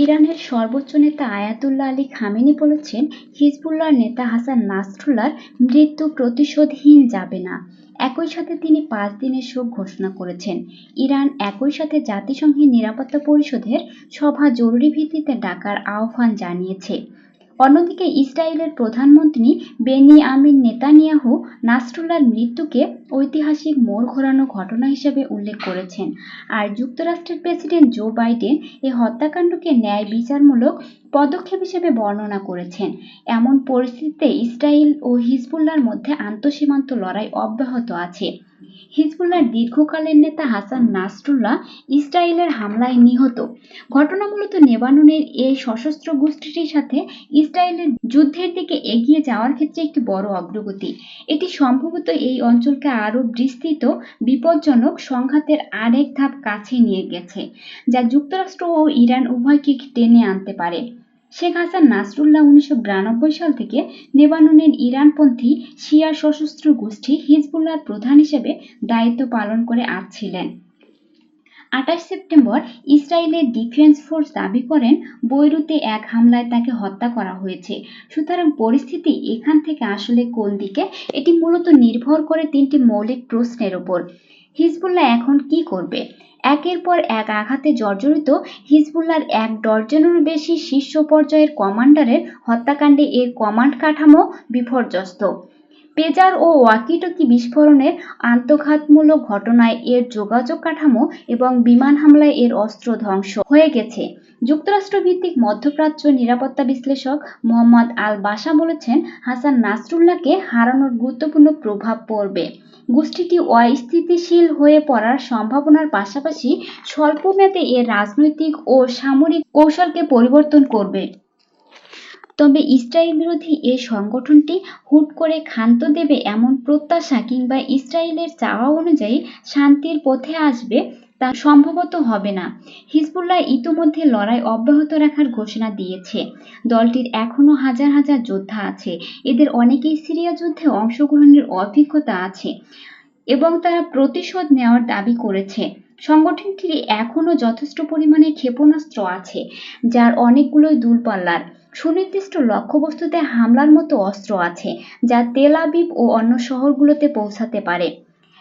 ইরানের সর্বোচ্চ নেতা আয়াতুল্লাহ আলী খামেনি বলেছেন, হিজবুল্লাহর নেতা হাসান নাসরুল্লাহর মৃত্যু প্রতিশোধহীন যাবে না। একই সাথে তিনি 5 দিনের শোক ঘোষণা করেছেন। ইরান একই সাথে জাতিসংঘের নিরাপত্তা পরিষদের সভা জরুরি ভিত্তিতে ডাকার আহ্বান জানিয়েছে। অন্যদিকে ইসরায়েলের প্রধানমন্ত্রী বেনিয়ামিন নেতানিয়াহু নাসরুল্লাহর মৃত্যুকে ঐতিহাসিক মোড় ঘোরানো ঘটনা হিসেবে উল্লেখ করেছেন। আর যুক্তরাষ্ট্রের প্রেসিডেন্ট জো বাইডেন এই হত্যাকাণ্ডকে ন্যায় বিচারমূলক পদক্ষেপ হিসেবে বর্ণনা করেছেন। এমন পরিস্থিতিতে ইসরায়েল ও হিজবুল্লাহর মধ্যে আন্তঃসীমান্ত লড়াই অব্যাহত আছে। হিজবুল্লাহর দীর্ঘকালের নেতা হাসান নাসরুল্লাহ ইসরায়েলের হামলায় নিহত। ঘটনা মূলত লেবাননের এই সশস্ত্র গোষ্ঠীটির সাথে ইসরায়েলের যুদ্ধের দিকে এগিয়ে যাওয়ার ক্ষেত্রে একটি বড় অগ্রগতি। এটি সম্ভবত এই অঞ্চলকে আরও বিস্তৃত বিপজ্জনক সংঘাতের আরেক ধাপ কাছে নিয়ে গেছে, যা যুক্তরাষ্ট্র ও ইরান উভয়কে টেনে আনতে পারে। শেখ হাসান নাসরুল্লাহ 1992 সাল থেকে লেবাননের ইরানপন্থী শিয়া সশস্ত্র গোষ্ঠী হিজবুল্লাহর প্রধান হিসেবে দায়িত্ব পালন করে আসছিলেন। 28 সেপ্টেম্বর ইসরায়েলের ডিফেন্স ফোর্স দাবি করেন বৈরুতে এক হামলায় তাকে হত্যা করা হয়েছে। সুতরাং পরিস্থিতি এখান থেকে আসলে কোন দিকে, এটি মূলত নির্ভর করে 3টি মৌলিক প্রশ্নের উপর। হিজবুল্লাহ এখন কি করবে? একের পর এক আঘাতে জর্জরিত হিজবুল্লাহর 1 ডজনেরও বেশি শীর্ষ পর্যায়ের কমান্ডারের হত্যাকাণ্ডে এর কমান্ড কাঠামো বিপর্যস্ত। পেজার ও ওয়াকিটকি বিস্ফোরণের আত্মঘাতমূলক ঘটনায় এর যোগাযোগ কাঠামো এবং বিমান হামলায় এর অস্ত্র ধ্বংস হয়ে গেছে। যুক্তরাষ্ট্রভিত্তিক মধ্যপ্রাচ্য নিরাপত্তা বিশ্লেষক মোহাম্মদ আল বাসা বলেছেন, হাসান নাসরুল্লাহকে হারানোর গুরুত্বপূর্ণ প্রভাব পড়বে। গোষ্ঠীটি অস্থিতিশীল হয়ে পড়ার সম্ভাবনার পাশাপাশি স্বল্পমেয়াদে এর রাজনৈতিক ও সামরিক কৌশলকে পরিবর্তন করবে। তবে ইসরায়েল বিরোধী এই সংগঠনটি হুট করে ক্ষান্ত দেবে এমন প্রত্যাশা কিংবা ইসরায়েলের চাওয়া অনুযায়ী শান্তির পথে আসবে তা সম্ভবত হবে না। হিজবুল্লাহ ইতোমধ্যে লড়াই অব্যাহত রাখার ঘোষণা দিয়েছে। দলটির এখনও হাজার হাজার যোদ্ধা আছে। এদের অনেকেই সিরিয়া যুদ্ধে অংশগ্রহণের অভিজ্ঞতা আছে এবং তারা প্রতিশোধ নেওয়ার দাবি করেছে। সংগঠনটির এখনও যথেষ্ট পরিমাণে ক্ষেপণাস্ত্র আছে, যার অনেকগুলোই দূরপাল্লার। সুনির্দিষ্ট লক্ষ্যবস্তুতে হামলার মতো অস্ত্র আছে, যা তেল আবিব ও অন্য শহরগুলোতে পৌঁছাতে পারে।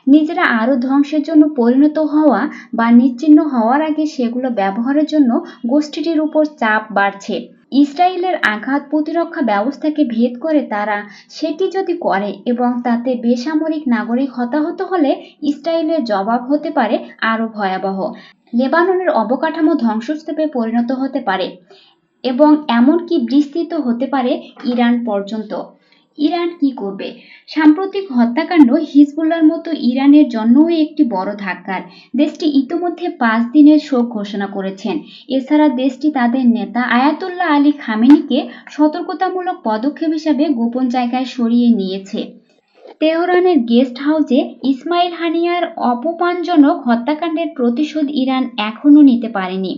নিজেরা আরও ধ্বংসের জন্য পরিণত হওয়া বা নিশ্চিহ্ন হওয়ার আগে সেগুলো ব্যবহারের জন্য গোষ্ঠীটির উপর চাপ বাড়ছে। ইসরায়েলের আঘাত প্রতিরক্ষা ব্যবস্থাকে ভেদ করে তারা সেটি যদি করে এবং তাতে বেসামরিক নাগরিক হতাহত হলে ইসরায়েলের জবাব হতে পারে আরও ভয়াবহ। লেবাননের অবকাঠামো ধ্বংসস্তূপে পরিণত হতে পারে এবং এমনকি বিস্তৃত হতে পারে ইরান পর্যন্ত। ইরান কি করবে? সাম্প্রতিক হত্যাকাণ্ড হিজবুল্লাহর মতো ইরানের জন্যও একটি বড় ধাক্কার। দেশটি ইতোমধ্যে 5 দিনের শোক ঘোষণা করেছেন। এছাড়া দেশটি তাদের নেতা আয়াতুল্লাহ আলী খামেনিকে সতর্কতামূলক পদক্ষেপ হিসাবে গোপন জায়গায় সরিয়ে নিয়েছে। তেহরানের গেস্ট হাউসে ইসমাইল হানিয়ার অপমানজনক হত্যাকাণ্ডের প্রতিশোধ ইরান এখনও নিতে পারেনি।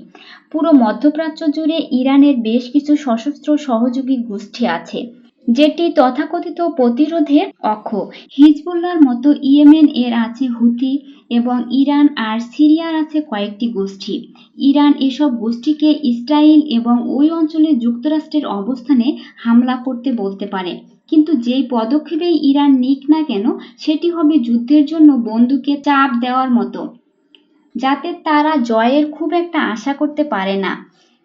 পুরো মধ্যপ্রাচ্য জুড়ে ইরানের বেশ কিছু সশস্ত্র সহযোগী গোষ্ঠী আছে, যেটি তথাকথিত প্রতিরোধের অক্ষ। হিজবুল্লাহর মতো ইয়েমেন এর আছে হুথি এবং ইরান আর সিরিয়ার আছে কয়েকটি গোষ্ঠী। ইরান এসব গোষ্ঠীকে ইসরায়েল এবং ওই অঞ্চলে যুক্তরাষ্ট্রের অবস্থানে হামলা করতে বলতে পারে, কিন্তু যেই পদক্ষেপেই ইরান নিক না কেন সেটি হবে যুদ্ধের জন্য বন্দুকে চাপ দেওয়ার মতো, যাতে তারা জয়ের খুব একটা আশা করতে পারে না।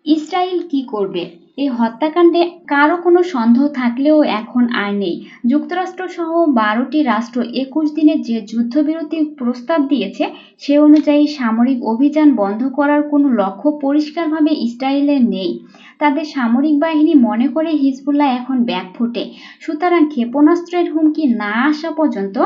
ইসরায়েল কি করবে? এই হত্যাকাণ্ডে কারো কোনো সন্দেহ থাকলেও এখন আর নেই। যুক্তরাষ্ট্র সহ 12টি রাষ্ট্র 21 দিনের যে যুদ্ধবিরতির প্রস্তাব দিয়েছে সে অনুযায়ী সামরিক অভিযান বন্ধ করার কোনো লক্ষ্য পরিষ্কারভাবে ইসরায়েলের নেই। তাদের সামরিক বাহিনী মনে করে হিজবুল্লাহ এখন ব্যাকফুটে। সুতরাং ক্ষেপণাস্ত্রের হুমকি না আসা পর্যন্ত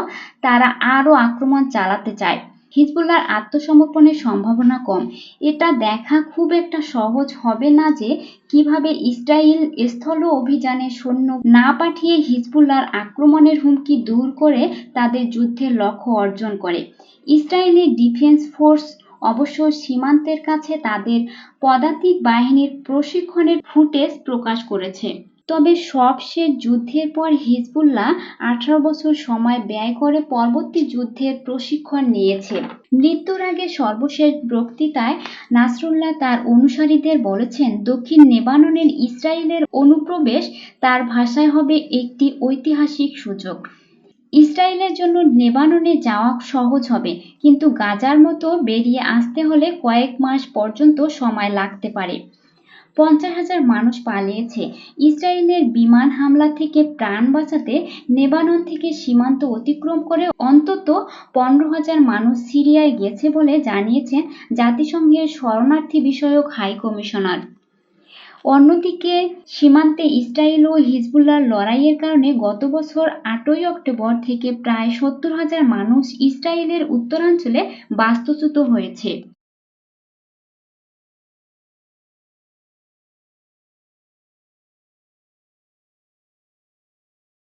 তারা আরও আক্রমণ চালাতে চায়। হিজবুল্লাহর আত্মসমর্পণের সম্ভাবনা কম। এটা দেখা খুব একটা সহজ হবে না যে কিভাবে ইসরায়েল স্থল অভিযানে সৈন্য না পাঠিয়ে হিজবুল্লাহর আক্রমণের হুমকি দূর করে তাদের যুদ্ধের লক্ষ্য অর্জন করে। ইসরায়েলের ডিফেন্স ফোর্স অবশ্য সীমান্তের কাছে তাদের পদাতিক বাহিনীর প্রশিক্ষণের ফুটেজ প্রকাশ করেছে। তবে সবশেষ যুদ্ধের পর হিজবুল্লাহ 18 বছর সময় ব্যয় করে পরবর্তী যুদ্ধের প্রশিক্ষণ নিয়েছে। মৃত্যুর আগে সর্বশেষ বক্তৃতায় নাসরুল্লাহ তার অনুসারীদের বলেছেন, দক্ষিণ লেবাননের ইসরায়েলের অনুপ্রবেশ তার ভাষায় হবে একটি ঐতিহাসিক সুযোগ। ইসরায়েলের জন্য লেবাননে যাওয়া সহজ হবে, কিন্তু গাজার মতো বেরিয়ে আসতে হলে কয়েক মাস পর্যন্ত সময় লাগতে পারে। 50,000 মানুষ পালিয়েছে। ইসরায়েলের বিমান হামলা থেকে প্রাণ বাঁচাতে লেবানন থেকে সীমান্ত অতিক্রম করে অন্তত 15,000 মানুষ সিরিয়ায় গেছে বলে জানিয়েছেন জাতিসংঘের শরণার্থী বিষয়ক হাই কমিশনার। অন্যদিকে সীমান্তে ইসরায়েল ও হিজবুল্লাহর লড়াইয়ের কারণে গত বছর 8ই অক্টোবর থেকে প্রায় 70,000 মানুষ ইসরায়েলের উত্তরাঞ্চলে বাস্তুচ্যুত হয়েছে।